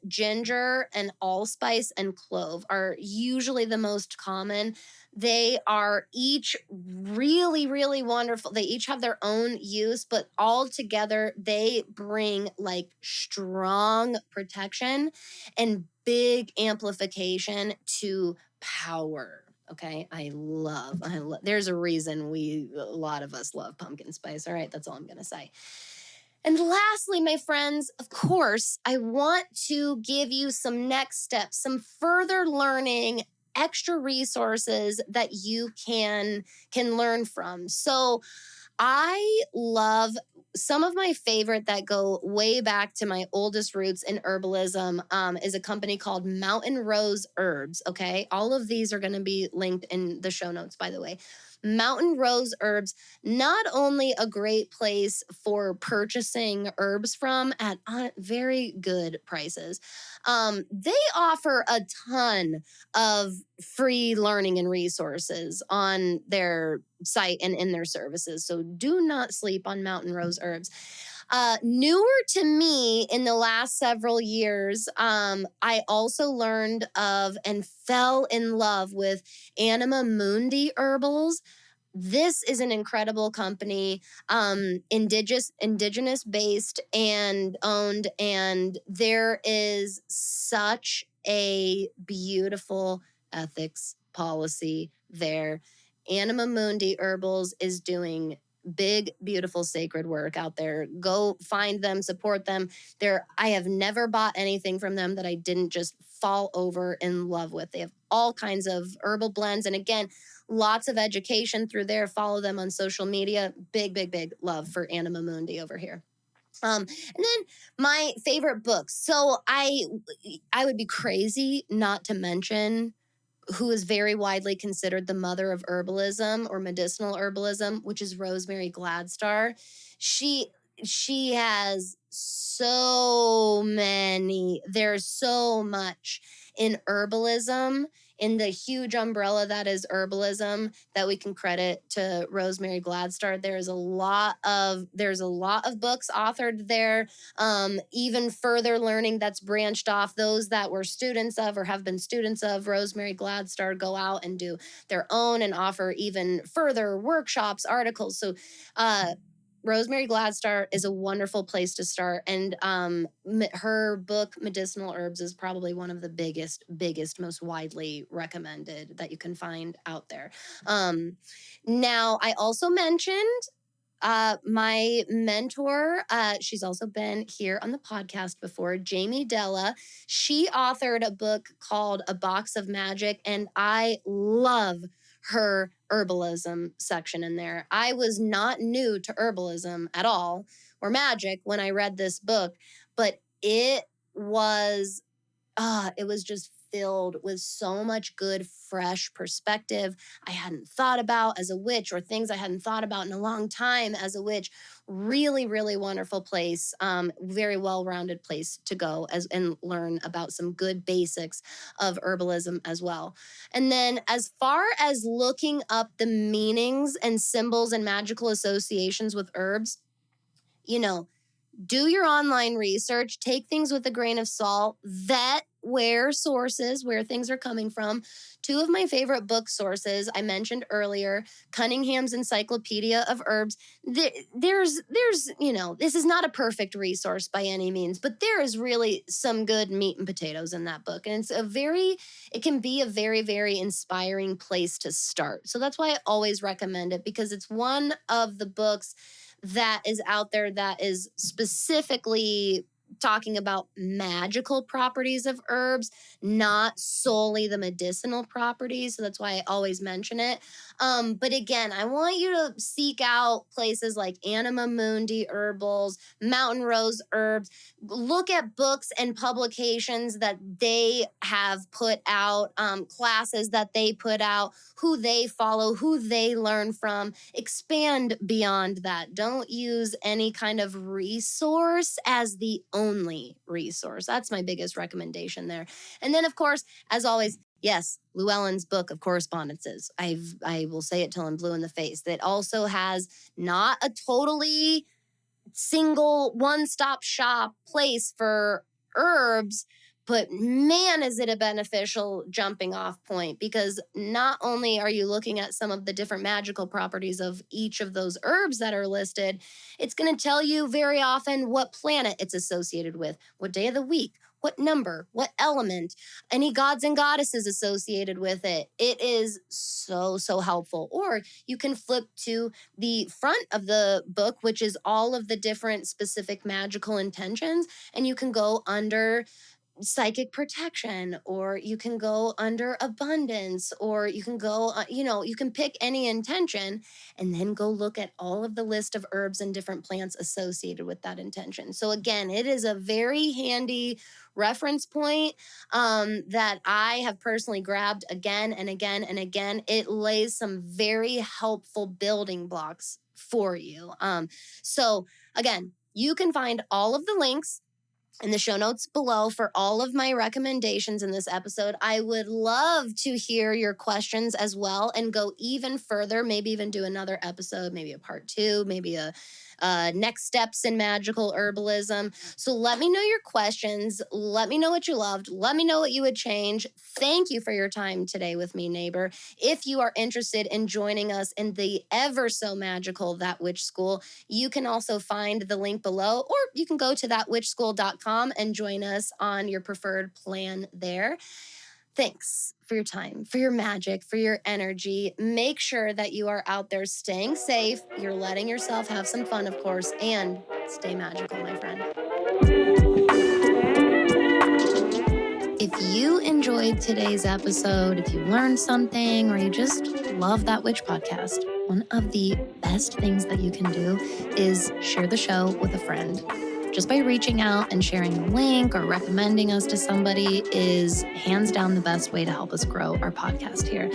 ginger, and allspice and clove are usually the most common. They are each really, really wonderful. They each have their own use, but all together they bring like strong protection and big amplification to power. Okay, there's a reason a lot of us love pumpkin spice. All right, that's all I'm gonna say. And lastly, my friends, of course, I want to give you some next steps, some further learning, extra resources that you can learn from. So I love some of my favorite that go way back to my oldest roots in herbalism is a company called Mountain Rose Herbs. Okay. All of these are going to be linked in the show notes, by the way. Mountain Rose Herbs, not only a great place for purchasing herbs from at very good prices, they offer a ton of free learning and resources on their site and in their services. So do not sleep on Mountain Rose Herbs. Newer to me in the last several years, I also learned of and fell in love with Anima Mundi Herbals. This is an incredible company, indigenous based and owned, and there is such a beautiful ethics policy there. Anima Mundi Herbals is doing big, beautiful, sacred work out there. Go find them, support them. I have never bought anything from them that I didn't just fall over in love with. They have all kinds of herbal blends, and again, lots of education through there. Follow them on social media. Big, big, big love for Anima Mundi over here. And then my favorite books. So I would be crazy not to mention who is very widely considered the mother of herbalism or medicinal herbalism, which is Rosemary Gladstar. She she has so many, there's so much in herbalism, in the huge umbrella that is herbalism, that we can credit to Rosemary Gladstar. There's a lot of books authored there, even further learning that's branched off. Those that were students of or have been students of Rosemary Gladstar go out and do their own and offer even further workshops, articles. So Rosemary Gladstar is a wonderful place to start. And her book, Medicinal Herbs, is probably one of the biggest, most widely recommended that you can find out there. Now, I also mentioned my mentor, she's also been here on the podcast before, Jamie Della. She authored a book called A Box of Magic, and I love her herbalism section in there. I was not new to herbalism at all or magic when I read this book, but it was just filled with so much good, fresh perspective I hadn't thought about as a witch, or things I hadn't thought about in a long time as a witch. Really, really wonderful place. Very well-rounded place to go and learn about some good basics of herbalism as well. And then as far as looking up the meanings and symbols and magical associations with herbs, you know, do your online research, take things with a grain of salt, vet where things are coming from. Two of my favorite book sources I mentioned earlier, Cunningham's Encyclopedia of Herbs. There's, this is not a perfect resource by any means, but there is really some good meat and potatoes in that book. And it can be a very, very inspiring place to start. So that's why I always recommend it, because it's one of the books that is out there that is specifically talking about magical properties of herbs, not solely the medicinal properties. So that's why I always mention it. But again, I want you to seek out places like Anima Mundi Herbals, Mountain Rose Herbs. Look at books and publications that they have put out, classes that they put out, who they follow, who they learn from. Expand beyond that. Don't use any kind of resource as the only resource. That's my biggest recommendation there. And then, of course, as always, yes, Llewellyn's Book of Correspondences. I will say it till I'm blue in the face. That also has not a totally single one-stop shop place for herbs, but man, is it a beneficial jumping off point, because not only are you looking at some of the different magical properties of each of those herbs that are listed, it's going to tell you very often what planet it's associated with, what day of the week, what number, what element, any gods and goddesses associated with it. It is so, so helpful. Or you can flip to the front of the book, which is all of the different specific magical intentions, and you can go under psychic protection, or you can go under abundance, or you can go, you can pick any intention and then go look at all of the list of herbs and different plants associated with that intention. So again, it is a very handy reference point that I have personally grabbed again and again and again. It lays some very helpful building blocks for you. So again, you can find all of the links in the show notes below for all of my recommendations in this episode. I would love to hear your questions as well and go even further, maybe even do another episode, maybe a part 2, maybe a next steps in magical herbalism. So let me know your questions. Let me know what you loved. Let me know what you would change. Thank you for your time today with me, neighbor. If you are interested in joining us in the ever so magical That Witch School, you can also find the link below, or you can go to thatwitchschool.com and join us on your preferred plan there. Thanks for your time, for your magic, for your energy. Make sure that you are out there staying safe. You're letting yourself have some fun, of course, and stay magical, my friend. If you enjoyed today's episode, if you learned something, or you just love That Witch podcast, one of the best things that you can do is share the show with a friend. Just by reaching out and sharing the link or recommending us to somebody is hands down the best way to help us grow our podcast here.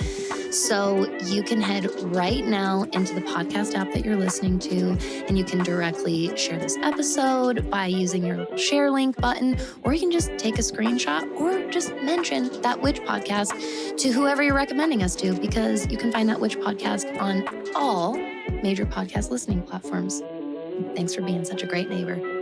So you can head right now into the podcast app that you're listening to, and you can directly share this episode by using your little share link button, or you can just take a screenshot or just mention That Witch podcast to whoever you're recommending us to, because you can find That Witch podcast on all major podcast listening platforms. Thanks for being such a great neighbor.